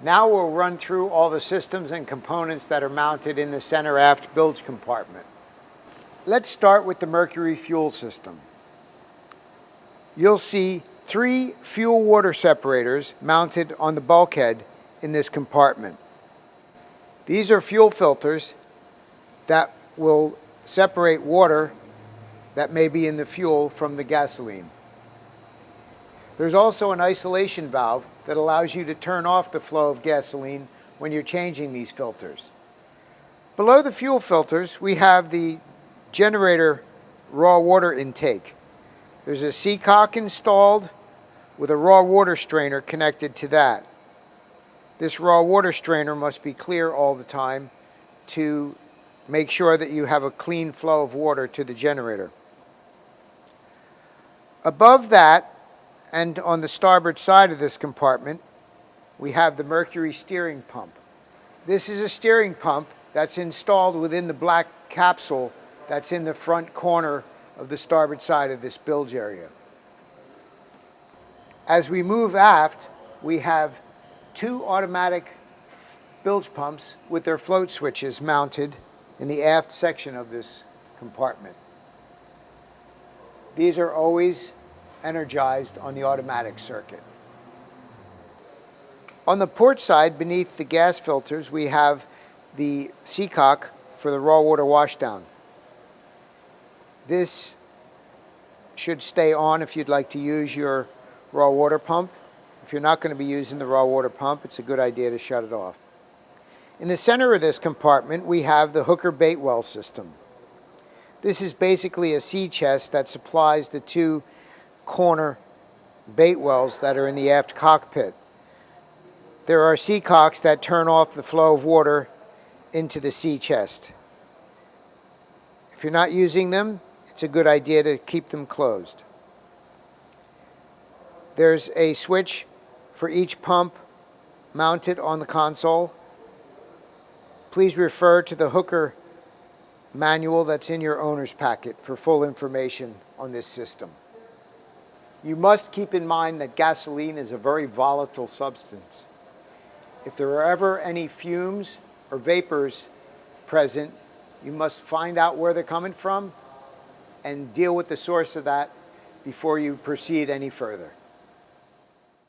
Now we'll run through all the systems and components that are mounted in the center aft bilge compartment. Let's start with the Mercury fuel system. You'll see 3 fuel water separators mounted on the bulkhead in this compartment. These are fuel filters that will separate water that may be in the fuel from the gasoline. There's also an isolation valve that allows you to turn off the flow of gasoline when you're changing these filters. Below the fuel filters, we have the generator raw water intake. There's a Seacock installed with a raw water strainer connected to that. This raw water strainer must be clear all the time to make sure that you have a clean flow of water to the generator. Above that, and on the starboard side of this compartment, we have the Mercury steering pump. This is a steering pump that's installed within the black capsule that's in the front corner of the starboard side of this bilge area. As we move aft, we have 2 automatic bilge pumps with their float switches mounted in the aft section of this compartment. These are always energized on the automatic circuit. On the port side, beneath the gas filters, we have the Seacock for the raw water washdown. This should stay on if you'd like to use your raw water pump. If you're not going to be using the raw water pump, it's a good idea to shut it off. In the center of this compartment, we have the hooker bait well system. This is basically a sea chest that supplies the 2 corner bait wells that are in the aft cockpit. There are Seacocks that turn off the flow of water into the sea chest. If you're not using them, it's a good idea to keep them closed. There's a switch for each pump mounted on the console. Please refer to the hooker manual that's in your owner's packet for full information on this system. You must keep in mind that gasoline is a very volatile substance. If there are ever any fumes or vapors present, you must find out where they're coming from and deal with the source of that before you proceed any further.